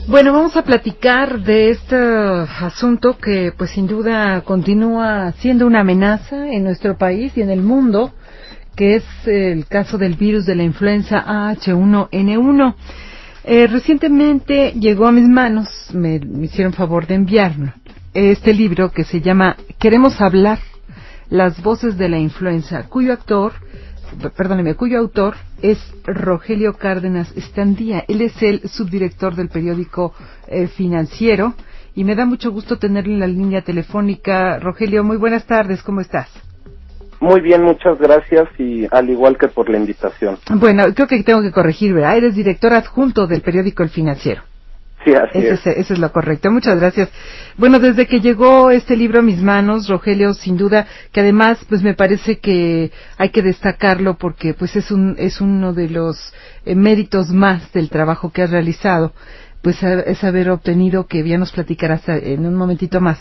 Bueno, vamos a platicar de este asunto que pues sin duda continúa siendo una amenaza en nuestro país y en el mundo, que es el caso del virus de la influenza H1N1. Recientemente llegó a mis manos, me hicieron favor de enviarme este libro que se llama Queremos hablar, las voces de la influenza, cuyo autor es Rogelio Cárdenas Estandía. Él es el subdirector del periódico Financiero y me da mucho gusto tenerlo en la línea telefónica. Rogelio, muy buenas tardes, ¿cómo estás? Muy bien, muchas gracias y al igual que por la invitación. Bueno, creo que tengo que corregir, ¿verdad? Eres director adjunto del periódico El Financiero. Sí, así es. Eso es lo correcto. Muchas gracias. Bueno, desde que llegó este libro a mis manos, Rogelio, sin duda, que además, pues me parece que hay que destacarlo porque, pues es uno de los méritos más del trabajo que has realizado, pues es haber obtenido, que ya nos platicarás en un momentito más,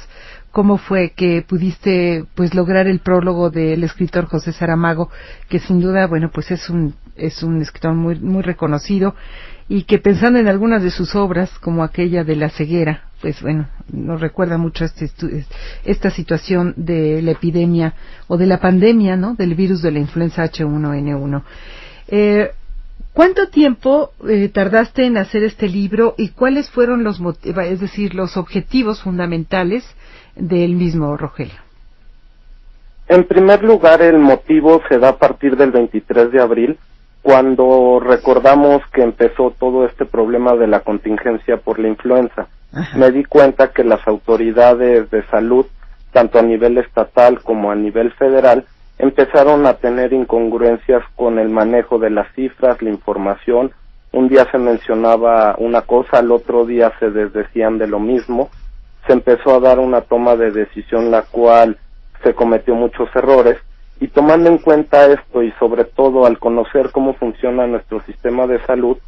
cómo fue que pudiste, pues, lograr el prólogo del escritor José Saramago, que sin duda, bueno, pues es un escritor muy, muy reconocido, y que pensando en algunas de sus obras, como aquella de La ceguera, pues bueno, nos recuerda mucho esta situación de la epidemia o de la pandemia, ¿no?, del virus de la influenza H1N1. ¿Cuánto tiempo tardaste en hacer este libro y cuáles fueron los objetivos fundamentales del mismo, Rogelio? En primer lugar, el motivo se da a partir del 23 de abril, cuando recordamos que empezó todo este problema de la contingencia por la influenza. Ajá. Me di cuenta que las autoridades de salud, tanto a nivel estatal como a nivel federal, empezaron a tener incongruencias con el manejo de las cifras, la información. Un día se mencionaba una cosa, al otro día se desdecían de lo mismo. Se empezó a dar una toma de decisión la cual se cometió muchos errores. Y tomando en cuenta esto y sobre todo al conocer cómo funciona nuestro sistema de salud,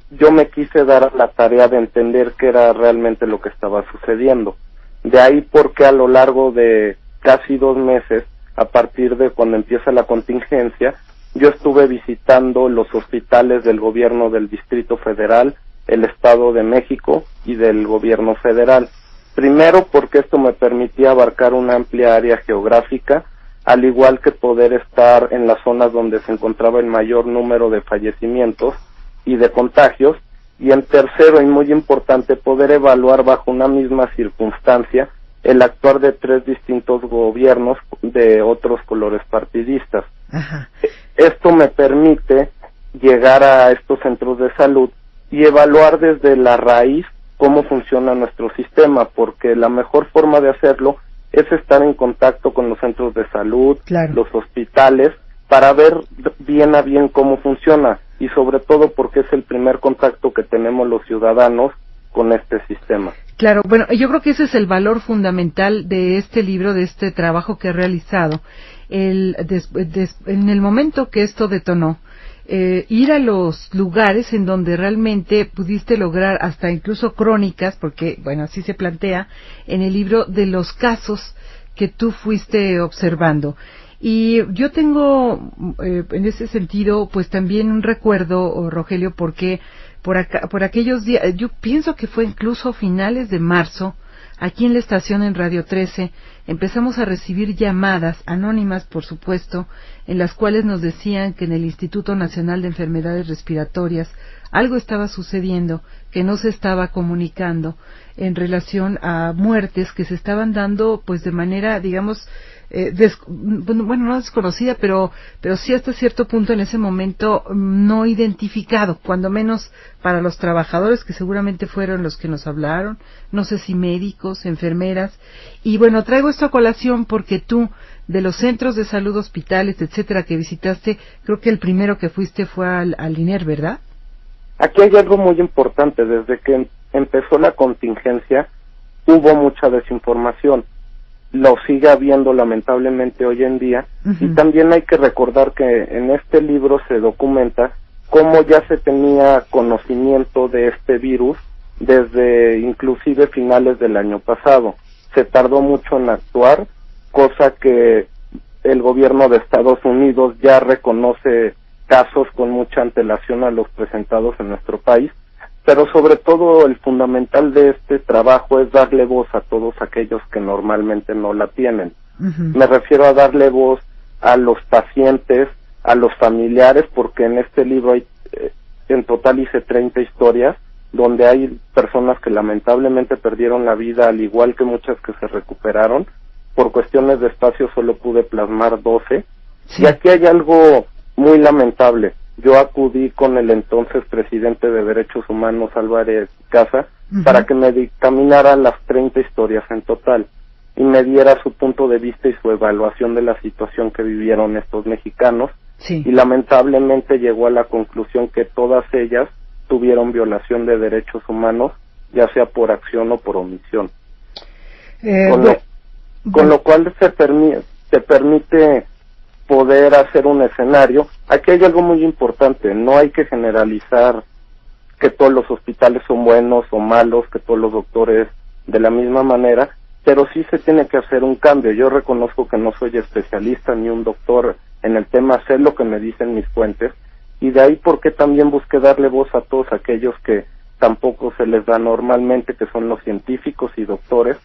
yo me quise dar a la tarea de entender qué era realmente lo que estaba sucediendo. De ahí porque a lo largo de casi 2 meses, a partir de cuando empieza la contingencia, yo estuve visitando los hospitales del gobierno del Distrito Federal, el Estado de México y del gobierno federal. Primero porque esto me permitía abarcar una amplia área geográfica, al igual que poder estar en las zonas donde se encontraba el mayor número de fallecimientos y de contagios, y en tercero y muy importante, poder evaluar bajo una misma circunstancia el actuar de 3 distintos gobiernos de otros colores partidistas. Ajá. Esto me permite llegar a estos centros de salud y evaluar desde la raíz cómo funciona nuestro sistema, porque la mejor forma de hacerlo es estar en contacto con los centros de salud, claro, los hospitales, para ver bien a bien cómo funciona y sobre todo porque es el primer contacto que tenemos los ciudadanos con este sistema. Claro, bueno, yo creo que ese es el valor fundamental de este libro, de este trabajo que he realizado. En el momento que esto detonó, ir a los lugares en donde realmente pudiste lograr hasta incluso crónicas, porque, bueno, así se plantea en el libro, de los casos que tú fuiste observando. Y yo tengo, en ese sentido, pues también un recuerdo, Rogelio, porque por aquellos días, yo pienso que fue incluso finales de marzo, aquí en la estación en Radio 13, empezamos a recibir llamadas, anónimas por supuesto, en las cuales nos decían que en el Instituto Nacional de Enfermedades Respiratorias algo estaba sucediendo, que no se estaba comunicando en relación a muertes que se estaban dando pues de manera, digamos, no desconocida, pero sí hasta cierto punto en ese momento no identificado, cuando menos para los trabajadores que seguramente fueron los que nos hablaron, no sé si médicos, enfermeras. Y bueno, traigo esto a colación porque tú, de los centros de salud, hospitales, etcétera, que visitaste, creo que el primero que fuiste fue al INER, ¿verdad? Aquí hay algo muy importante. Desde que empezó la contingencia hubo mucha desinformación. Lo sigue habiendo lamentablemente hoy en día. Uh-huh. Y también hay que recordar que en este libro se documenta cómo ya se tenía conocimiento de este virus desde inclusive finales del año pasado. Se tardó mucho en actuar, cosa que el gobierno de Estados Unidos ya reconoce casos con mucha antelación a los presentados en nuestro país, pero sobre todo el fundamental de este trabajo es darle voz a todos aquellos que normalmente no la tienen. Me refiero a darle voz a los pacientes, a los familiares, porque en este libro hay, en total hice 30 historias, donde hay personas que lamentablemente perdieron la vida, al igual que muchas que se recuperaron. Por cuestiones de espacio solo pude plasmar 12. Sí. Y aquí hay algo muy lamentable. Yo acudí con el entonces presidente de Derechos Humanos, Álvarez Casa, para que me dictaminara las 30 historias en total y me diera su punto de vista y su evaluación de la situación que vivieron estos mexicanos. Sí. Y lamentablemente llegó a la conclusión que todas ellas tuvieron violación de derechos humanos, ya sea por acción o por omisión. Con lo cual se permite poder hacer un escenario. Aquí hay algo muy importante: no hay que generalizar que todos los hospitales son buenos o malos, que todos los doctores de la misma manera, pero sí se tiene que hacer un cambio. Yo reconozco que no soy especialista ni un doctor en el tema, sé lo que me dicen mis fuentes, y de ahí porque también busqué darle voz a todos aquellos que tampoco se les da normalmente, que son los científicos y doctores,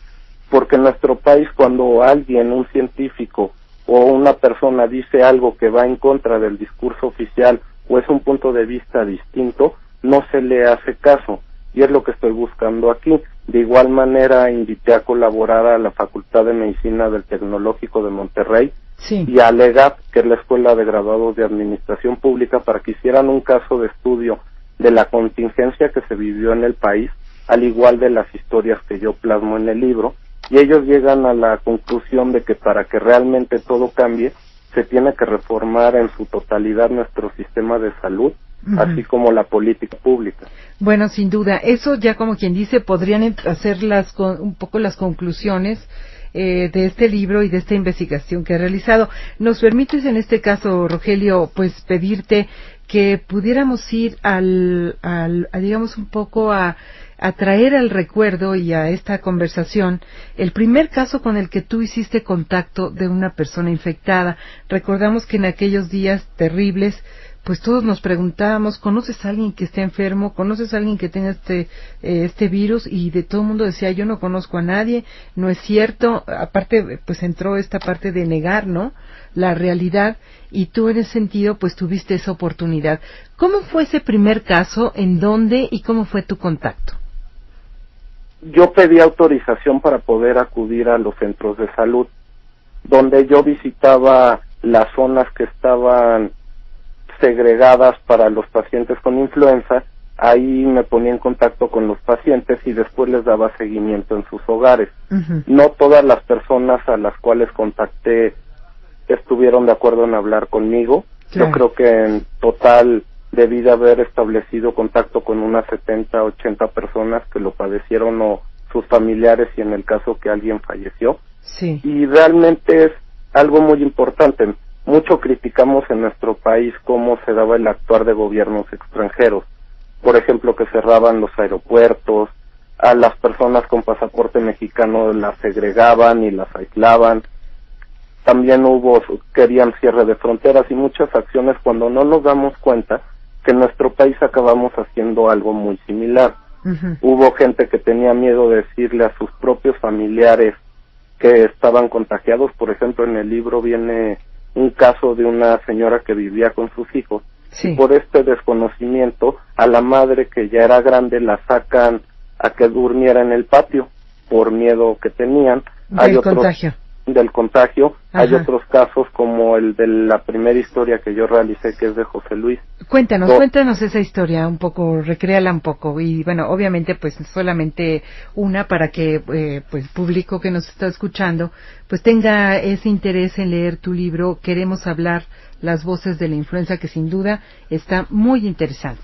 porque en nuestro país cuando alguien, un científico o una persona dice algo que va en contra del discurso oficial o es un punto de vista distinto, no se le hace caso, y es lo que estoy buscando aquí. De igual manera invité a colaborar a la Facultad de Medicina del Tecnológico de Monterrey, sí, y a LEGAP, que es la Escuela de Graduados de Administración Pública, para que hicieran un caso de estudio de la contingencia que se vivió en el país, al igual de las historias que yo plasmo en el libro, y ellos llegan a la conclusión de que para que realmente todo cambie, se tiene que reformar en su totalidad nuestro sistema de salud, así como la política pública. Bueno, sin duda, eso ya como quien dice, podrían hacer un poco las conclusiones de este libro y de esta investigación que ha realizado. ¿Nos permites en este caso, Rogelio, pues pedirte que pudiéramos ir a digamos un poco a traer al recuerdo y a esta conversación el primer caso con el que tú hiciste contacto de una persona infectada? Recordamos que en aquellos días terribles, pues todos nos preguntábamos, ¿conoces a alguien que esté enfermo? ¿Conoces a alguien que tenga este virus? Y de todo el mundo decía, yo no conozco a nadie, no es cierto. Aparte, pues entró esta parte de negar, ¿no?, la realidad, y tú en ese sentido, pues tuviste esa oportunidad. ¿Cómo fue ese primer caso? ¿En dónde? ¿Y cómo fue tu contacto? Yo pedí autorización para poder acudir a los centros de salud, donde yo visitaba las zonas que estaban segregadas para los pacientes con influenza. Ahí me ponía en contacto con los pacientes y después les daba seguimiento en sus hogares. No todas las personas a las cuales contacté estuvieron de acuerdo en hablar conmigo. Claro. Yo creo que en total debí de haber establecido contacto con unas 70, 80 personas que lo padecieron o sus familiares, y en el caso que alguien falleció. Sí. Y realmente es algo muy importante. Mucho criticamos en nuestro país cómo se daba el actuar de gobiernos extranjeros. Por ejemplo, que cerraban los aeropuertos, a las personas con pasaporte mexicano las segregaban y las aislaban. También querían cierre de fronteras y muchas acciones cuando no nos damos cuenta que en nuestro país acabamos haciendo algo muy similar. Hubo gente que tenía miedo de decirle a sus propios familiares que estaban contagiados. Por ejemplo, en el libro viene un caso de una señora que vivía con sus hijos. Sí. Y por este desconocimiento, a la madre, que ya era grande, la sacan a que durmiera en el patio por miedo que tenían. Del contagio. Ajá. Hay otros casos como el de la primera historia que yo realicé, que es de José Luis. Cuéntanos esa historia un poco, recréala un poco, y bueno, obviamente pues solamente una, para que pues público que nos está escuchando pues tenga ese interés en leer tu libro. Queremos hablar las voces de la influenza, que sin duda está muy interesante.